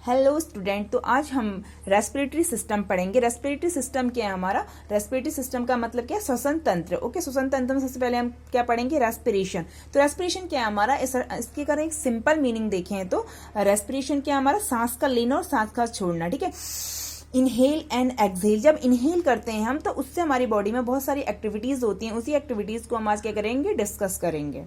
Hello student, तो आज हम रेस्पिरेटरी सिस्टम पढ़ेंगे। रेस्पिरेटरी सिस्टम क्या है हमारा? रेस्पिरेटरी सिस्टम का मतलब क्या है? श्वसन तंत्र। ओके, श्वसन तंत्र में सबसे पहले हम क्या पढ़ेंगे? रेस्पिरेशन। तो रेस्पिरेशन क्या है हमारा? इसके अगर एक सिंपल मीनिंग देखें तो रेस्पिरेशन क्या है हमारा? सांस का लेना और सांस का छोड़ना। ठीक है, इनहेल एंड एक्सहेल। जब इनहेल करते हैं हम तो उससे हमारी बॉडी में बहुत सारी एक्टिविटीज होती हैं। उसी एक्टिविटीज को हम आज क्या करेंगे? डिस्कस करेंगे।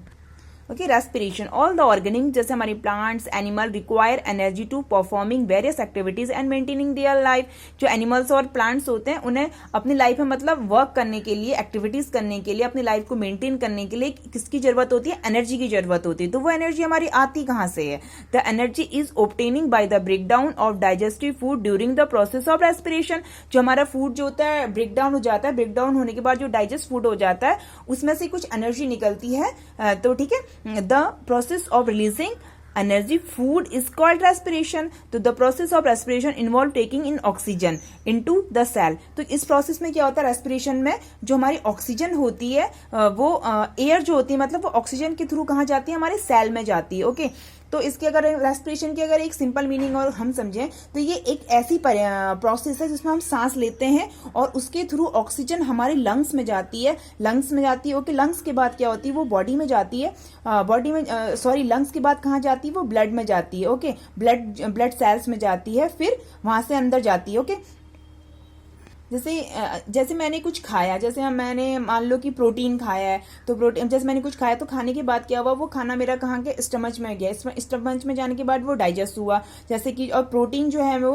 Okay, respiration. All the organism जैसे हमारी plants, animal require energy to performing various activities and maintaining their life. जो एनिमल्स और प्लांट्स होते हैं उन्हें अपनी लाइफ में मतलब वर्क करने के लिए, एक्टिविटीज करने के लिए, अपनी लाइफ को मेंटेन करने के लिए किसकी जरूरत होती है? एनर्जी की जरूरत होती है। तो वो एनर्जी हमारी आती कहाँ से है? The energy is obtaining bye the breakdown of digestive food during the process of respiration. जो हमारा फूड जो होता है ब्रेकडाउन हो जाता है, ब्रेकडाउन होने के बाद जो डाइजेस्ट फूड हो जाता है उसमें से कुछ एनर्जी निकलती है। तो ठीक है, the process of releasing energy food is called respiration. तो the process of respiration involve taking in oxygen into the cell. तो इस प्रोसेस में क्या होता है? रेस्पिरेशन में जो हमारी ऑक्सीजन होती है वो एयर जो होती है मतलब वो ऑक्सीजन के थ्रू कहाँ जाती है? हमारे सेल में जाती है। ओके, तो इसके अगर रेस्पिरेशन की अगर एक सिंपल मीनिंग और हम समझें तो ये एक ऐसी प्रोसेस है जिसमें हम सांस लेते हैं और उसके थ्रू ऑक्सीजन हमारे लंग्स में जाती है। ओके, लंग्स के बाद क्या होती है? वो बॉडी में जाती है। लंग्स के बाद कहाँ जाती है? वो ब्लड में जाती है। ओके, ब्लड सेल्स में जाती है, फिर वहां से अंदर जाती है। ओके, जैसे मैंने कुछ खाया, जैसे मैंने मान लो कि प्रोटीन खाया है, तो प्रोटीन जैसे मैंने कुछ खाया तो खाने के बाद क्या हुआ? वो खाना मेरा कहाँ के? स्टमच में गया। स्टमच में जाने के बाद वो डाइजेस्ट हुआ। जैसे कि और प्रोटीन जो है वो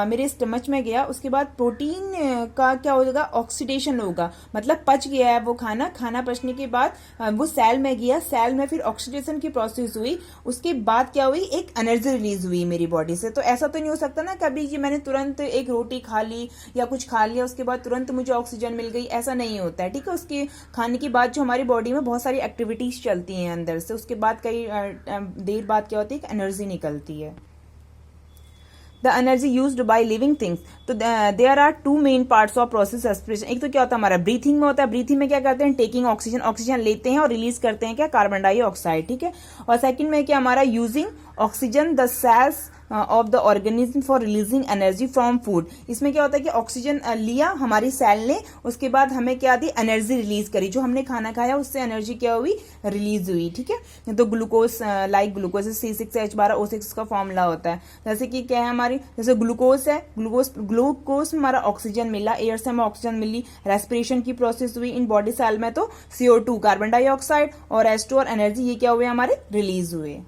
मेरे स्टमच में गया, उसके बाद प्रोटीन का क्या होगा? ऑक्सीडेशन होगा, मतलब पच गया है वो खाना पचने के बाद वो सेल में गया, सेल में फिर ऑक्सीडेशन की प्रोसेस हुई। उसके बाद क्या हुई? एक एनर्जी रिलीज हुई मेरी बॉडी से। तो ऐसा तो नहीं हो सकता ना कभी कि मैंने तुरंत एक रोटी खा ली या कुछ खा लिया उसके बाद तुरंत मुझे ऑक्सीजन मिल गई, ऐसा नहीं होता है। ठीक है, उसके खाने के बाद जो हमारी बॉडी में बहुत सारी एक्टिविटीज चलती हैं अंदर से, उसके बाद कई देर बाद क्या होती है? एनर्जी निकलती है। The energy used by living things. तो there are two main parts of process respiration. एक तो क्या होता है हमारा? ब्रीथिंग में होता है। ब्रीथिंग में क्या करते हैं? टेकिंग ऑक्सीजन लेते हैं और रिलीज करते हैं क्या? Carbon dioxide. ठीक है, और सेकंड में क्या हमारा? Using oxygen the cells of the organism for releasing energy from food. इसमें क्या होता है कि ऑक्सीजन लिया हमारी सेल ने, उसके बाद हमें क्या दी? एनर्जी रिलीज करी। जो हमने खाना खाया उससे एनर्जी क्या हुई? रिलीज हुई। ठीक है, तो ग्लूकोज लाइक ग्लूकोज C6H12O6 का फॉर्मूला होता है। जैसे कि क्या है हमारी? जैसे ग्लूकोज है, ग्लूकोज में हमारा ऑक्सीजन मिला, एयर से हमें ऑक्सीजन मिली, रेस्पिरेशन की प्रोसेस हुई इन बॉडी सेल में, तो CO2 कार्बन डाइऑक्साइड और H2 और एनर्जी ये क्या हुए? हमारे रिलीज हुए।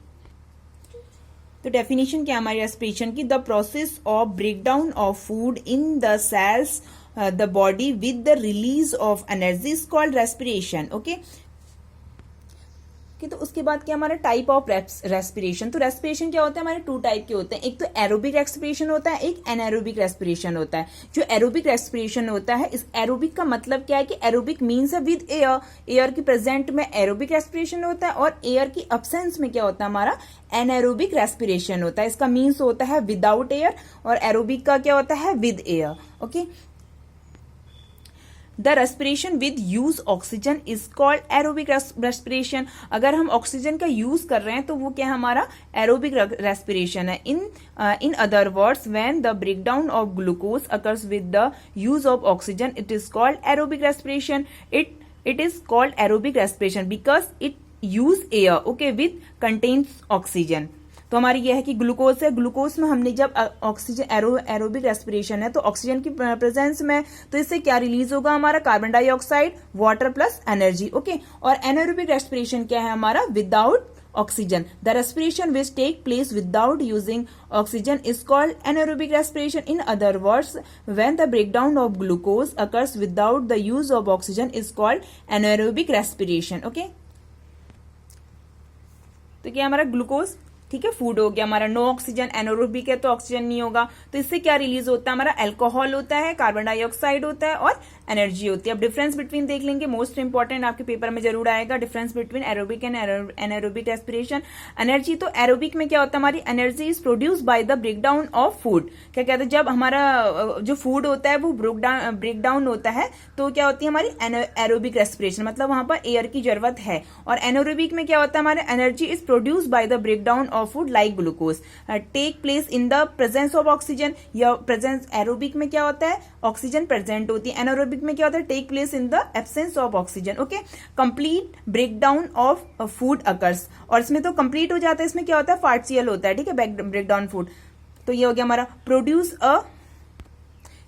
तो डेफिनेशन क्या हमारी रेस्पिरेशन की? The process of breakdown of food in the cells the body with the release of energy is called respiration. Okay, तो उसके बाद क्या हमारा? Type of respiration. तो रेस्पिरेशन क्या होता है? हमारे टू टाइप के होते हैं। एक तो एरोबिक रेस्पिरेशन होता है, एक एनारोबिक रेस्पिरेशन होता है। जो एरोबिक रेस्पिरेशन होता है, इस एरोबिक का मतलब क्या है कि एरोबिक मीन्स है विद एयर। एयर की प्रेजेंट में एरोबिक रेस्पिरेशन होता है और एयर की अब्सेंस में क्या होता है हमारा? एनारोबिक रेस्पिरेशन होता है। इसका मीन्स होता है विदाउट एयर और एरोबिक का क्या होता है? With air. Okay, the respiration with use oxygen is called aerobic respiration. अगर हम ऑक्सीजन का यूज कर रहे हैं तो वो क्या है हमारा? एरोबिक रेस्पिरेशन है। इन other words, when the breakdown of glucose occurs with the use of oxygen it is called aerobic respiration. It is called aerobic respiration because it use air okay with contains oxygen. तो हमारी यह है कि glucose है, glucose में हमने जब oxygen aerobic respiration है तो ऑक्सीजन की प्रेजेंस में, तो इससे क्या रिलीज होगा हमारा? Carbon dioxide, water plus energy. Okay, और एनारोबिक रेस्पिरेशन क्या है हमारा? Without oxygen. The respiration which take place without using oxygen is called anaerobic respiration. In other words, when the breakdown of glucose occurs without the use of oxygen is called anaerobic respiration. Okay, तो क्या हमारा? Glucose ठीक है, food हो गया हमारा। No oxygen, anaerobic है तो ऑक्सीजन नहीं होगा, तो इससे क्या रिलीज होता है हमारा? अल्कोहल होता है, कार्बन डाइऑक्साइड होता है और एनर्जी होती है। अब डिफरेंस बिटवीन देख लेंगे, मोस्ट इंपॉर्टेंट आपके पेपर में जरूर आएगा, difference between aerobic and anaerobic respiration. Energy, तो एरोबिक में क्या होता है हमारी? Energy is produce by the breakdown of food. क्या कहते हैं? जब हमारा जो फूड होता है वो ब्रेकडाउन होता है तो क्या होती है हमारी? एरोबिक रेस्पिरेशन, मतलब वहां पर एयर की जरूरत है। और एनारोबिक में क्या होता है हमारे? Energy is produce by the breakdown of food like glucose take place in the presence of oxygen. या प्रेजेंस एरोबिक में क्या होता है, ऑक्सीजन प्रेजेंट होती है, एनारोबिक में क्या होता है, take place in the absence of oxygen. Okay, complete break down of food occurs, और इसमें तो कंप्लीट हो जाता है, इसमें क्या होता है, पार्शियल होता है, ठीक है, ब्रेक डाउन फूड। तो ये हो गया हमारा प्रोड्यूस अ,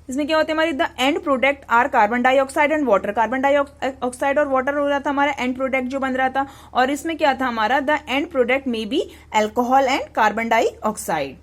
इसमें क्या होते हैं हमारे the end product are carbon dioxide and water. Carbon dioxide और वाटर हो रहा था हमारा एंड प्रोडक्ट जो बन रहा था, और इसमें क्या था हमारा द एंड प्रोडक्ट में be alcohol and carbon dioxide.